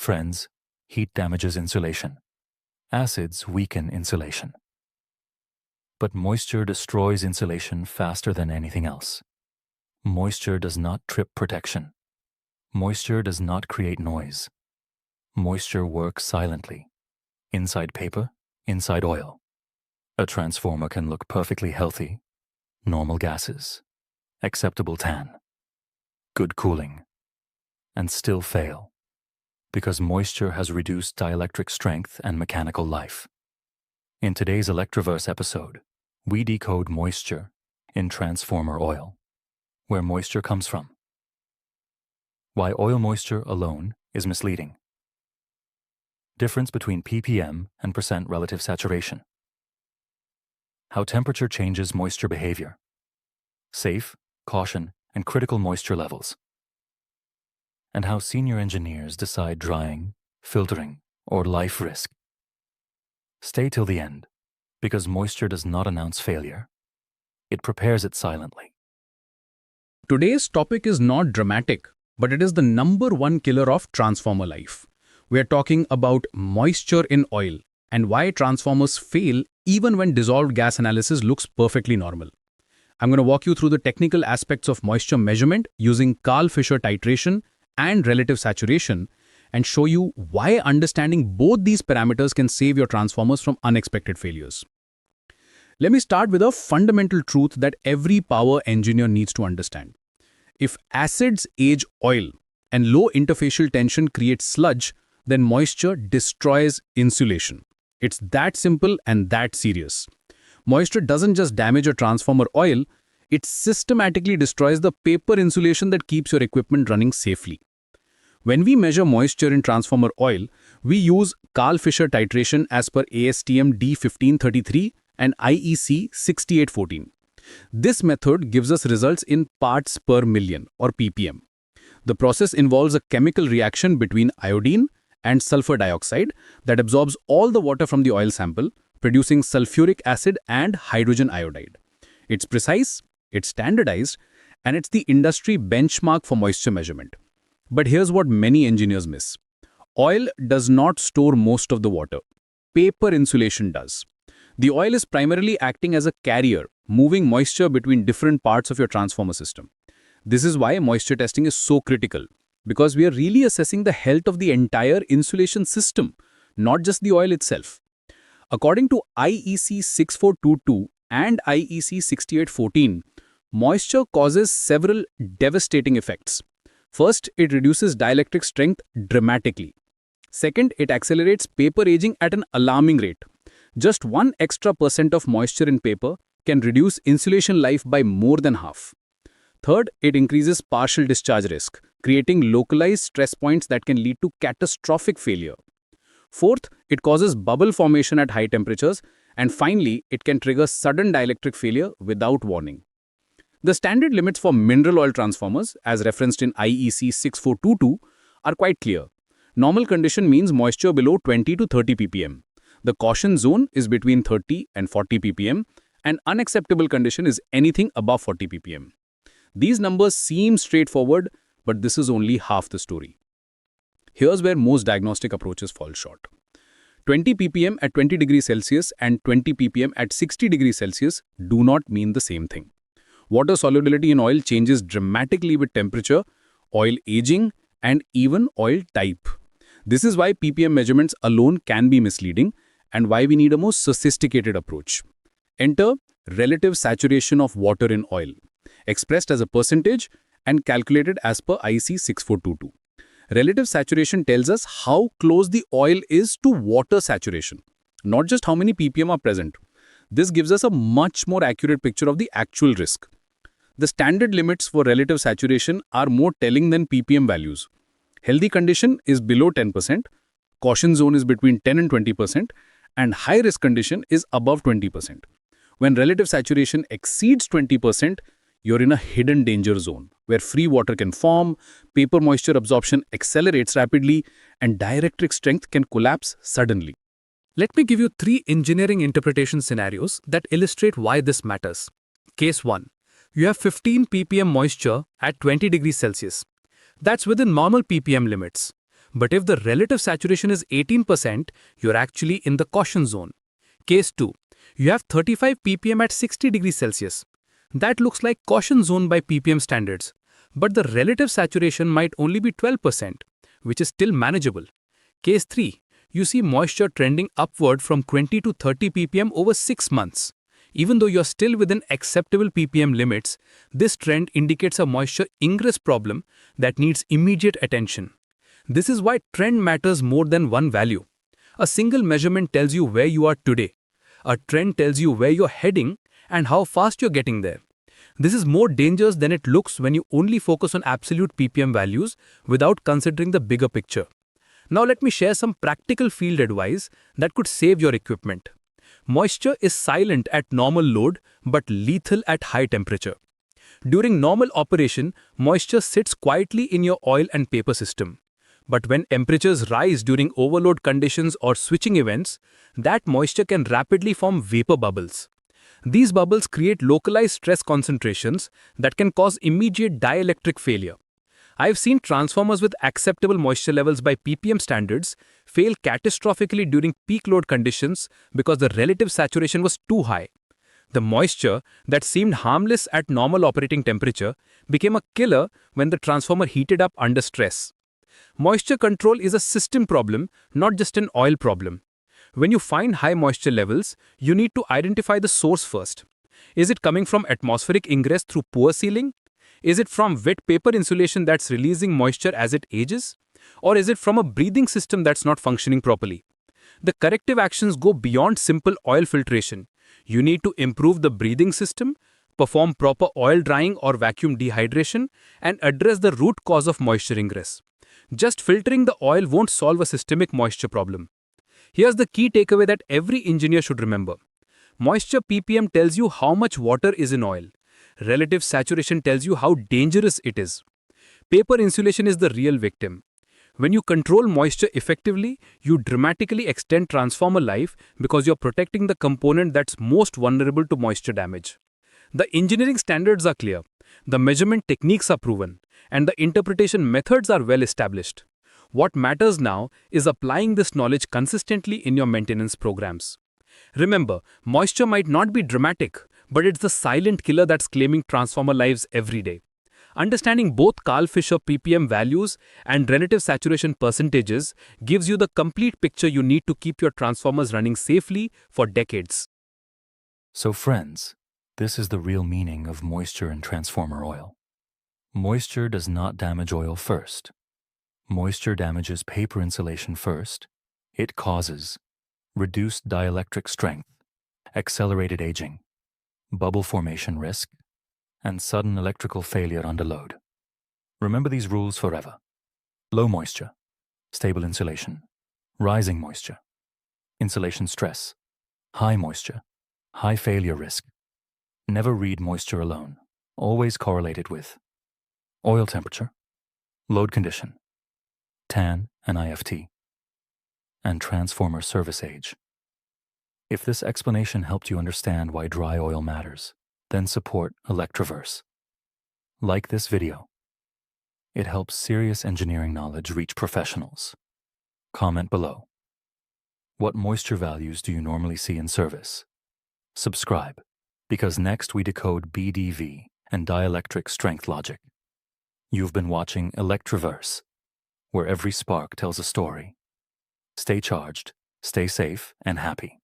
friends, heat damages insulation. Acids weaken insulation. But moisture destroys insulation faster than anything else. Moisture does not trip protection. Moisture does not create noise. Moisture works silently. Inside paper, inside oil. A transformer can look perfectly healthy, normal gases, acceptable tan, good cooling, and still fail, because moisture has reduced dielectric strength and mechanical life. In today's Electroverse episode, we decode moisture in transformer oil, where moisture comes from, why oil moisture alone is misleading, difference between ppm and percent relative saturation, how temperature changes moisture behavior, safe, caution, and critical moisture levels, and how senior engineers decide drying, filtering, or life risk. Stay till the end, because moisture does not announce failure. It prepares it silently. Today's topic is not dramatic, but it is the #1 killer of transformer life. We are talking about moisture in oil and why transformers fail even when dissolved gas analysis looks perfectly normal. I'm going to walk you through the technical aspects of moisture measurement using Karl-Fisher titration and relative saturation, and show you why understanding both these parameters can save your transformers from unexpected failures. Let me start with a fundamental truth that every power engineer needs to understand. If acids age oil and low interfacial tension creates sludge, then moisture destroys insulation. It's that simple and that serious. Moisture doesn't just damage a transformer oil, it systematically destroys the paper insulation that keeps your equipment running safely. When we measure moisture in transformer oil, we use Karl-Fisher titration as per ASTM D1533 and IEC 6814. This method gives us results in parts per million or ppm. The process involves a chemical reaction between iodine and sulfur dioxide that absorbs all the water from the oil sample, producing sulfuric acid and hydrogen iodide. It's precise, it's standardized, and it's the industry benchmark for moisture measurement. But here's what many engineers miss. Oil does not store most of the water. Paper insulation does. The oil is primarily acting as a carrier, moving moisture between different parts of your transformer system. This is why moisture testing is so critical, because we are really assessing the health of the entire insulation system, not just the oil itself. According to IEC 6422 and IEC 6814, moisture causes several devastating effects. First, it reduces dielectric strength dramatically. Second, it accelerates paper aging at an alarming rate. Just 1 extra % of moisture in paper can reduce insulation life by more than half. Third, it increases partial discharge risk, creating localized stress points that can lead to catastrophic failure. Fourth, it causes bubble formation at high temperatures. And finally, it can trigger sudden dielectric failure without warning. The standard limits for mineral oil transformers, as referenced in IEC 6422, are quite clear. Normal condition means moisture below 20 to 30 ppm. The caution zone is between 30 and 40 ppm, and unacceptable condition is anything above 40 ppm. These numbers seem straightforward, but this is only half the story. Here's where most diagnostic approaches fall short. 20 ppm at 20 degrees Celsius and 20 ppm at 60 degrees Celsius do not mean the same thing. Water solubility in oil changes dramatically with temperature, oil aging, and even oil type. This is why ppm measurements alone can be misleading and why we need a more sophisticated approach. Enter relative saturation of water in oil, expressed as a percentage and calculated as per IEC 6422. Relative saturation tells us how close the oil is to water saturation, not just how many ppm are present. This gives us a much more accurate picture of the actual risk. The standard limits for relative saturation are more telling than ppm values. Healthy condition is below 10%, caution zone is between 10 and 20%, and high risk condition is above 20%. When relative saturation exceeds 20%, you're in a hidden danger zone, where free water can form, paper moisture absorption accelerates rapidly, and dielectric strength can collapse suddenly. Let me give you 3 engineering interpretation scenarios that illustrate why this matters. Case 1. You have 15 ppm moisture at 20 degrees Celsius. That's within normal ppm limits. But if the relative saturation is 18%, you're actually in the caution zone. Case 2. You have 35 ppm at 60 degrees Celsius. That looks like caution zone by ppm standards. But the relative saturation might only be 12%, which is still manageable. Case 3. You see moisture trending upward from 20 to 30 ppm over 6 months. Even though you're still within acceptable ppm limits, this trend indicates a moisture ingress problem that needs immediate attention. This is why trend matters more than one value. A single measurement tells you where you are today. A trend tells you where you're heading and how fast you're getting there. This is more dangerous than it looks when you only focus on absolute ppm values without considering the bigger picture. Now let me share some practical field advice that could save your equipment. Moisture is silent at normal load but lethal at high temperature. During normal operation, moisture sits quietly in your oil and paper system. But when temperatures rise during overload conditions or switching events, that moisture can rapidly form vapor bubbles. These bubbles create localized stress concentrations that can cause immediate dielectric failure. I've seen transformers with acceptable moisture levels by ppm standards fail catastrophically during peak load conditions because the relative saturation was too high. The moisture that seemed harmless at normal operating temperature became a killer when the transformer heated up under stress. Moisture control is a system problem, not just an oil problem. When you find high moisture levels, you need to identify the source first. Is it coming from atmospheric ingress through poor sealing? Is it from wet paper insulation that's releasing moisture as it ages? Or is it from a breathing system that's not functioning properly? The corrective actions go beyond simple oil filtration. You need to improve the breathing system, perform proper oil drying or vacuum dehydration, and address the root cause of moisture ingress. Just filtering the oil won't solve a systemic moisture problem. Here's the key takeaway that every engineer should remember. Moisture ppm tells you how much water is in oil. Relative saturation tells you how dangerous it is. Paper insulation is the real victim. When you control moisture effectively, you dramatically extend transformer life because you're protecting the component that's most vulnerable to moisture damage. The engineering standards are clear, the measurement techniques are proven, and the interpretation methods are well established. What matters now is applying this knowledge consistently in your maintenance programs. Remember, moisture might not be dramatic, but it's the silent killer that's claiming transformer lives every day. Understanding both Carl Fisher ppm values and relative saturation percentages gives you the complete picture you need to keep your transformers running safely for decades. So friends, this is the real meaning of moisture in transformer oil. Moisture does not damage oil first. Moisture damages paper insulation first. It causes reduced dielectric strength, accelerated aging, bubble formation risk, and sudden electrical failure under load. Remember these rules forever. Low moisture, stable insulation. Rising moisture, insulation stress. High moisture, high failure risk. Never read moisture alone. Always correlate it with oil temperature, load condition, TAN and IFT, and transformer service age. If this explanation helped you understand why dry oil matters, then support Electroverse. Like this video. It helps serious engineering knowledge reach professionals. Comment below. What moisture values do you normally see in service? Subscribe, because next we decode BDV and dielectric strength logic. You've been watching Electroverse, where every spark tells a story. Stay charged, stay safe, and happy.